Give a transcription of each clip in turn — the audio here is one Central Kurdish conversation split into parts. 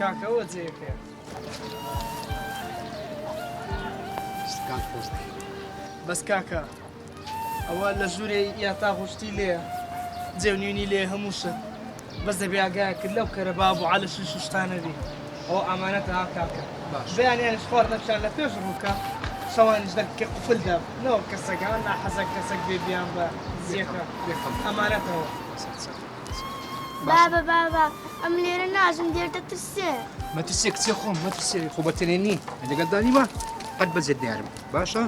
کاکەوە جێکە ستکان خۆش بەس کاکە ئەوە لە ژوورێ یا تا خوشتی لێە جێونیونی لێ هەموو شت بەس دەبێ ئاگای کرد لەو کەرە باب و عەلەشی شوشتانەبی ئەوە ئامانەتە ها کاکە بەیانیانش خواردنەشان لە پێش ڕووکە شەوانیش دەکە قوفلدا نەوە کەسەکان ناحەزەک کەسێک بێ بیان بە زیەکە ئەمانەتەوە بابا ئەم لێرە ناژم دێرتە ترسێ مەترسێ کچێ خۆم مەترسێ خۆ بەتێنێنی لەگەڵدانی مە قەت بەجێت دیارم باشە؟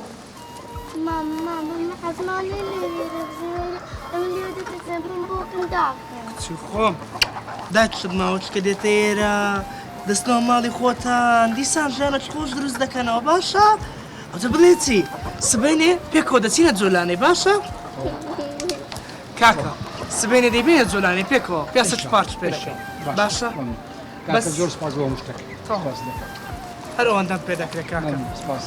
ماما من حەزمان لێ لێرە بزێرە ئەم لێرە دەترسێ بڕم بۆکم داکەن چی خۆم داچت ماوەچکە دێتە ئێرە دەستنەوە ماڵی خۆتان دیسان ژیانە خۆش دروست دەکەنەوە باشە؟ ئەوتە بڵێ چی سبەینێ پێکەوە دەچینە جۆلانێ باشە؟ کاکە سبەینێ دەیبێنە جۆلانێ پێکەوە پیاسە چپارچ پێ دەکەین باشە؟ بەس زۆر سپاس بۆ مشتەکە هەر ئەوەندەم پێ دەکرێت کاکە سپاس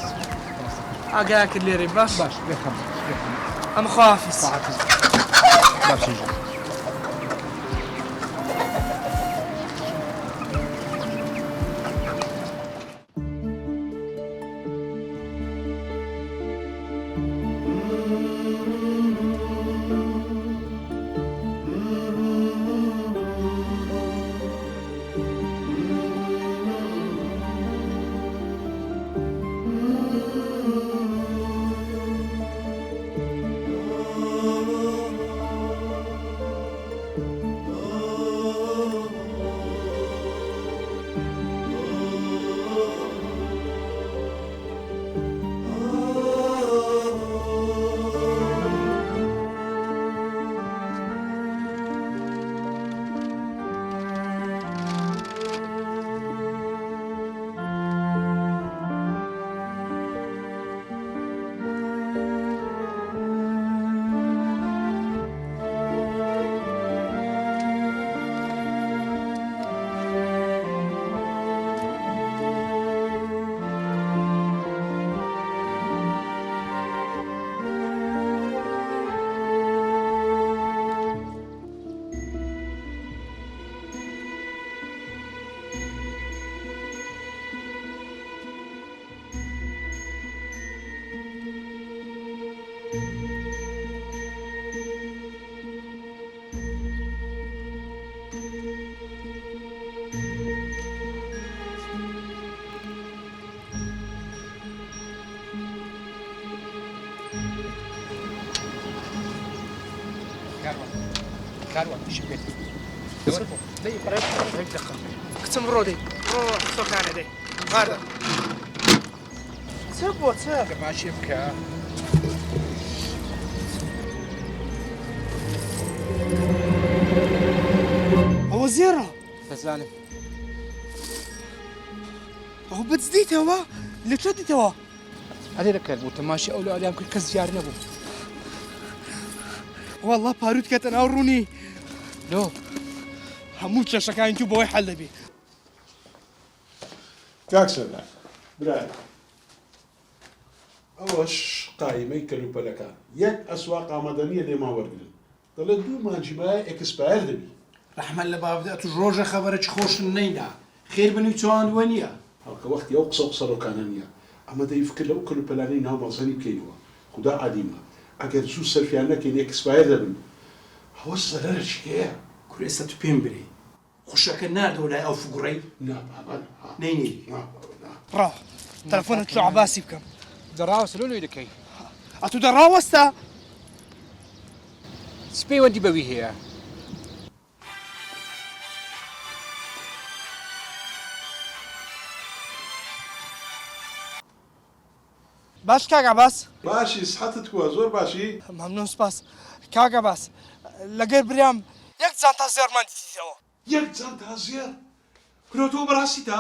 ئاگای کرد لێرەی باش باش بێخەم ئەمە خواحافیز باشە کاروان پیشی بێت دەی بڕێ دەخم کچم ڕۆ دەی ڕۆ سۆکانە دەی هاردە چ بۆ چ باشی بکە ئەوە زێڕە دەزانم ئەو بچدیتەوە لەکوێ دیتەوە ئەلێ دەکرد بۆ تەماشی ئەو لە ئەلیان کرد کەس دیار نەبوو وەڵڵا پاروت کەتە ناو ڕوونی نۆ هەموو کێشەکانی تو بەوەی حەل دەبی کاک سەردار برای ئەوەش قایمەی کەلوپەلەکان یەک ئەسواق ئامادەنیە لێما وەرگن دەڵێت دوو مانجیبایە ئێکسپایر دەبی رحمە لە بابدا تو ڕۆژە خەبەرە خۆشن نەینا خێر بنووی چۆوانوە نییە هەڵکە وەختی ئەو قسە و قسەڕۆکانە نییە ئەمە دەی فکر لەو کەلوپەلانەی ناو مەزەنی بکەینەوە خوددا عادیمە ئەگەر زوو سەرفیان نەکەین ئێکسپایر دەبن ئەوە سەرەرە چکەیە کوێستە تو پێم برێ خوشەکە نردەوە لای ئەو فگوڕەی نینی ڕاو تەلەفۆنت لە عەباسی بکەم دەڕاوە سلۆلۆی دەکەی ئەتو دەڕاوەستە سپێی وەندی بەوی هەیە باش کاکە باس باشی سحەتت کووە زۆر باشی مەمنون سپاس کاکە باس لەگەر بریام یەک جانتا زێڕمان دیتیتەوە یەک جانتا زێر کرۆتەوە بەڕاستی تا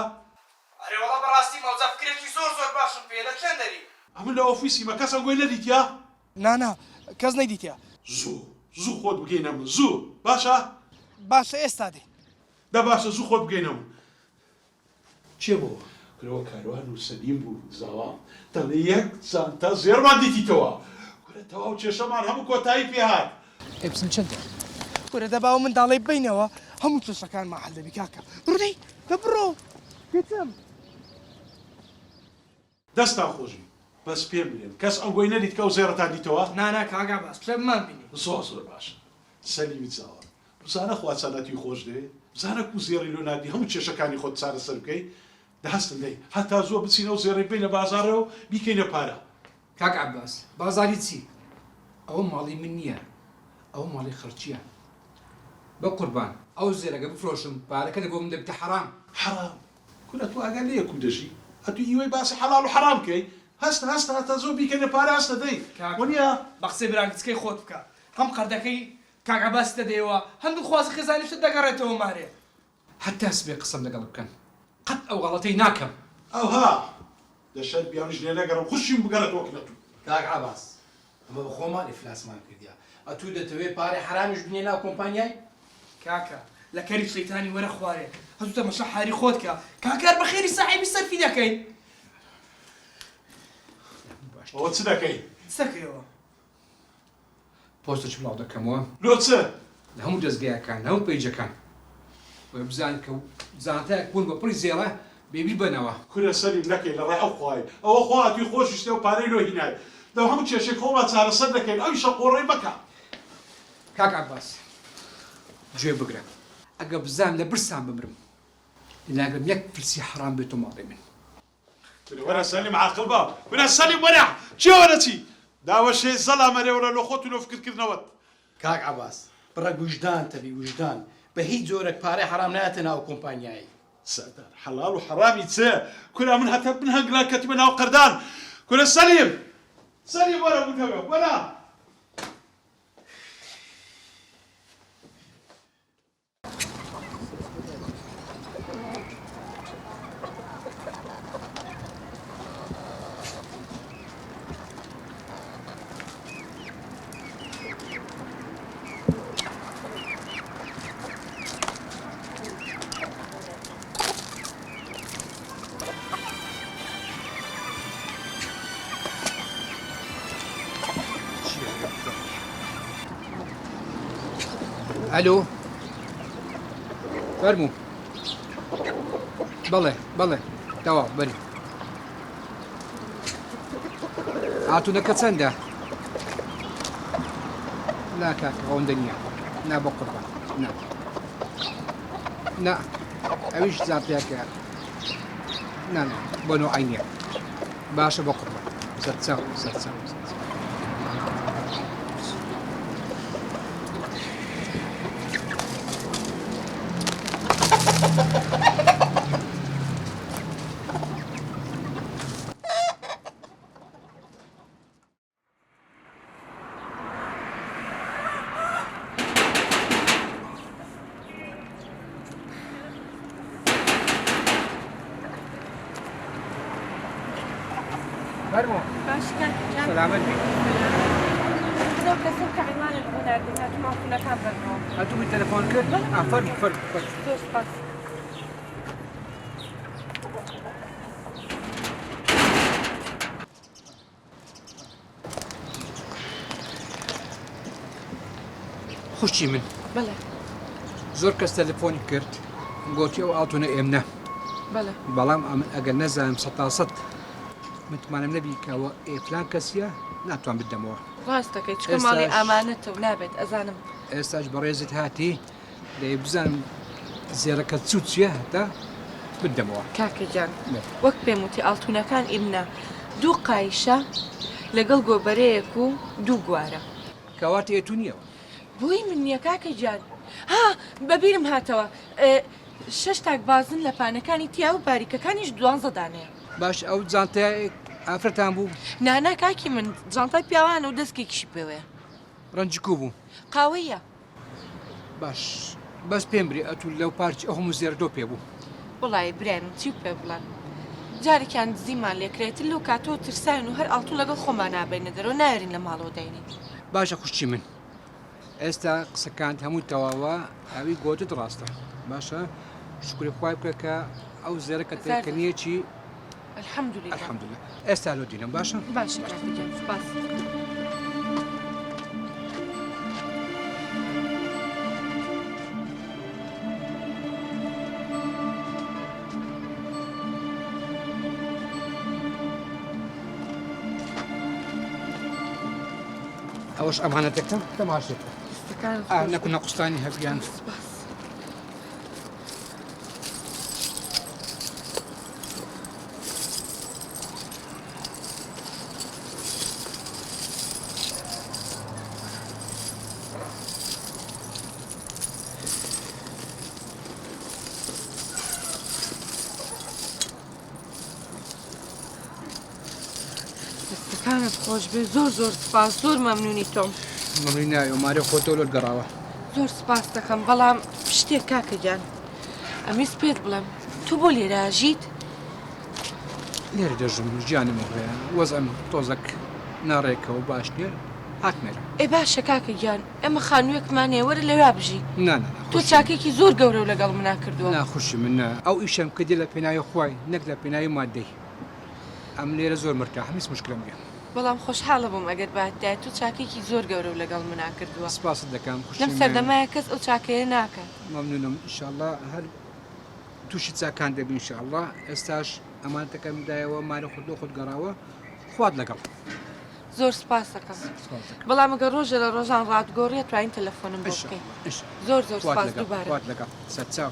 ئەرێ وەڵا بەڕاستی مەوزە فکرێکی زۆر زۆر باشم پێ لە چێن دەری ئەمن لە ئۆفیسی مە کەسە گوێ نەدیتیا نانا کەس نەیدیتیا زوو خۆت بگەینە من زوو باشە باشە ئێستا دێ دە باشە زوو خۆت بگەینە من چێ بۆ کرەوە کاروان و سەلیم بوو زاوام دەڵێ یەک جانتا زێڕمان دیتیتەوە کورە تەواو کێشەمان هەموو کۆتایی پێ هات ئێبسن چەندە وەرە دەباوە منداڵی بینەوە هەموو کێشەکانمان حەل دەبی کاکە بڕۆدەی دەبڕۆ پێتم دەستان خۆشی بەس پێم بێن کەس ئەو گۆی نەدیت کە ئەو زێڕەتان دیتەوە نانا کاگا باس پێمان بینی زۆر باشە سەلیمی چاوە بزانە خوا چانەتی خۆش دێ بزانە کو زێڕی لۆ نادی هەموو کێشەکانی خۆت چارە سەر بکەی دەهەستن دەی هەتا زۆر بچینە و زێڕی بینە بازارەوە بیکەینە پارە کاک عباس بازاری چی ئەوە ماڵی من نییە ئەو ماڵی خەرچیە بە قوربان ئەو زێرەگە بفرۆشم پارەکە دەبۆ من دەبتە حەرام حرام کورە تو ئاگا لێیە کو دەژی ئەتو ئیوەی باسی حەڵال و حرام کەی هەستە هەتا زۆر بیکەینە پارە هەستە دەی وەنیە بە قسەی براکچکەی خۆت بکە هەم قەردەکەی کاگا باسی دەدەیەوە هەندوو خوازی خێزانیشت دەگەڕێتەوە مارێ حتا سبێ قسەم لەگەڵ بکەن قەت ئەو غەڵەتەی ناکەم ئەوها دەشەر بیانیش لێ نەگەڕم خوشیم بگەڕێت وەکنەتو کاک عباس ئەمە بە خۆمان ئیفلاسمان کردیا ئەتوو دەتەوێت پارەی حرامیش بنێ ناو کۆمپانیای کاکە لە کەری شەیتانی وەرە خوارێ هەزوو تەمەشا حاری خۆت کە کاکار بە خێری ساحیبی سەرفی دەکەین ئەوە چ دەکەی سەکەیەوە پۆستش بڵاو دەکەمەوە لۆ چ لە هەموو دەستگایەکان لە هەموو پەیجەکان وە بزان کە زانتایەک بوون بە پڕی زێڵە بێبی بنەوە کورە سەری نەکەی لە ڕای ئەو خوای ئەوە خواتی خۆشیشتە و پارەی لۆ هینای دەو هەموو کێشەی خۆڵا چارەسەر دەکەین ئەویشە قۆڕەی بکە کاک عباس گوێ بگرە ئەگە بزانم لە برسان بمرم لەناگەم یەک پرسی حرام بێتۆ ماڵی من وەرە سەلیم عاقڵ بە وەرە سەلیم وەرە چی وەرە چی داوەشەی زەڵا مەرێوەرە لە خۆت و لۆ فکرکردنەوەت کاک عباس بڕە وجدان تەبی وجدان بە هیچ جۆرێک پارەی حرام نایەتە ناو کۆمپانیایی سەردار حەڵال و حەرامی چێ کورە من هەتا من هەنگلا کەتیمە ناو قەردان کورە سەلیم سەلیم وەرە بوتەوە وەرە ئەلۆ فەرموو بەڵێ بەڵێ تەواو بەری هاتوونەکە چەندە نا کاکە ئەوەندە نییە نا بە قوربان نا ئەویش زانتیاکە نا بۆ نۆعی نییە باشە بە قوربان سەرچاو سەرچاو فەرموو باشکن سەلامەت بی بدەو کەسم کە عیمانت بۆ نردن هاتوو ماڵخونەکان بەرنەوە هاتووی تەلەفۆن کرد فەرموو فەرموو زۆر سپاس خوشی من بەڵێ زۆر کەس تەلەفۆنی کرد گوتی ئەو ئاڵتونە ئێمنە بەڵێ بەڵام ئەگەر نەزانم سەد متمانم نەبی کەەوە ئێفلان کەسیە ناتوان بدەمەوە ڕاستەکەی چکە ماڵی ئامانەتە و نابێت ئەزانم ئێستاش بەڕێزت هاتی دەی بزانم زێرەکە چوچیە هەتا بدەمەوە کاکە جان وەک پێم وتی ئاڵتونەکان ئیمنا دوو قایشە لەگەڵ گۆبەرەیەک و دوو گوارە کەواتی ئێتو نییەوە بۆی من نییە کاکە جان ها بەبیرم هاتەوە 6 تاک بازن لە پانەکانی تیا و باریکەکانیش 12 دانەیە باش ئەو جانتای ئافرەتان بوو نانا کاکی من جانتای پیاوانە و دەستکێکیشی پێوەیە ڕەنجکوو بوو قاوەیە باش بەس پێم بری ئەتو لەو پارچی ئەو هەموو زێردۆ پێ بوو وڵی برایانم چی پێ بڵان جارێکیان دزیمان لێکرێتن لەو کاتۆ ترساین و هەر ئاڵتون لەگەڵ خۆمان نابێنە دەرەوە نایرین لە ماڵەوە داینین باشە خوشتی من ئێستا قسەکانت هەمووی تەواوە ئەوی گۆتت ڕاستە باشە شکری خوای بکە کە ئەو زێرەکە تێکەنیەکی الحەمدولله الحەمدولله ئێستا لۆ دینم باشە باشە کاکە جان سپاس ئەوەش ئەمانەتێکتم تەماشێت دەستەکانت نەکو نەقوستانی هەبیان سپاس. دەستەکانت خۆش بێ زۆر سپاس زۆر مەمنونی تۆم. مەمنوی نایە مارە خۆتۆ لۆت گەڕاوە زۆر سپاس دەکەم بەڵام شتێک کاکە گیان ئەمیست پێت بڵێم تو بۆ لێرە ژیت لێرە دەژم ژیانم هەیە وەزەم تۆزەک ناڕێکەوە باش نیە هاتمێرە ئێ باشە کاکە گیان ئەمە خانوویەکمان هێوەرە لەوا بژی نانە تۆ چاکێکی زۆر گەورە و لەگەڵ منا کردووە. ناخوشی من ئەو ئیشەم کردی لە پێناوی خوای نەک لە پێناوی مادەی ئەم لێرە زۆر مرتا هەمیست مشکلم بێ بەڵام خۆشحاڵە بووم ئەگەر باتدای تو چاکێکی زۆر گەورە و لەگەڵ منا کردووە. سپاست دەکەم لەم سەردەمایە کەس ئەو چاکەیە ناکات. مەمنونم ئینشاءالله هەر تووشی چاکان دەبین ئینشاءالله ئێستاش ئەمانەتەکەم دایەوە مارە خۆت گەڕاوە خوات لەگەڵ زۆر سپاس دەکەم بەڵام ئەگەر ڕۆژە لە ڕۆژان ڕاتگۆڕێت توانین تەلەفۆنم بۆ بکەین. زۆر سپاس دووبارە. خوات لەگەڵ سەرچاو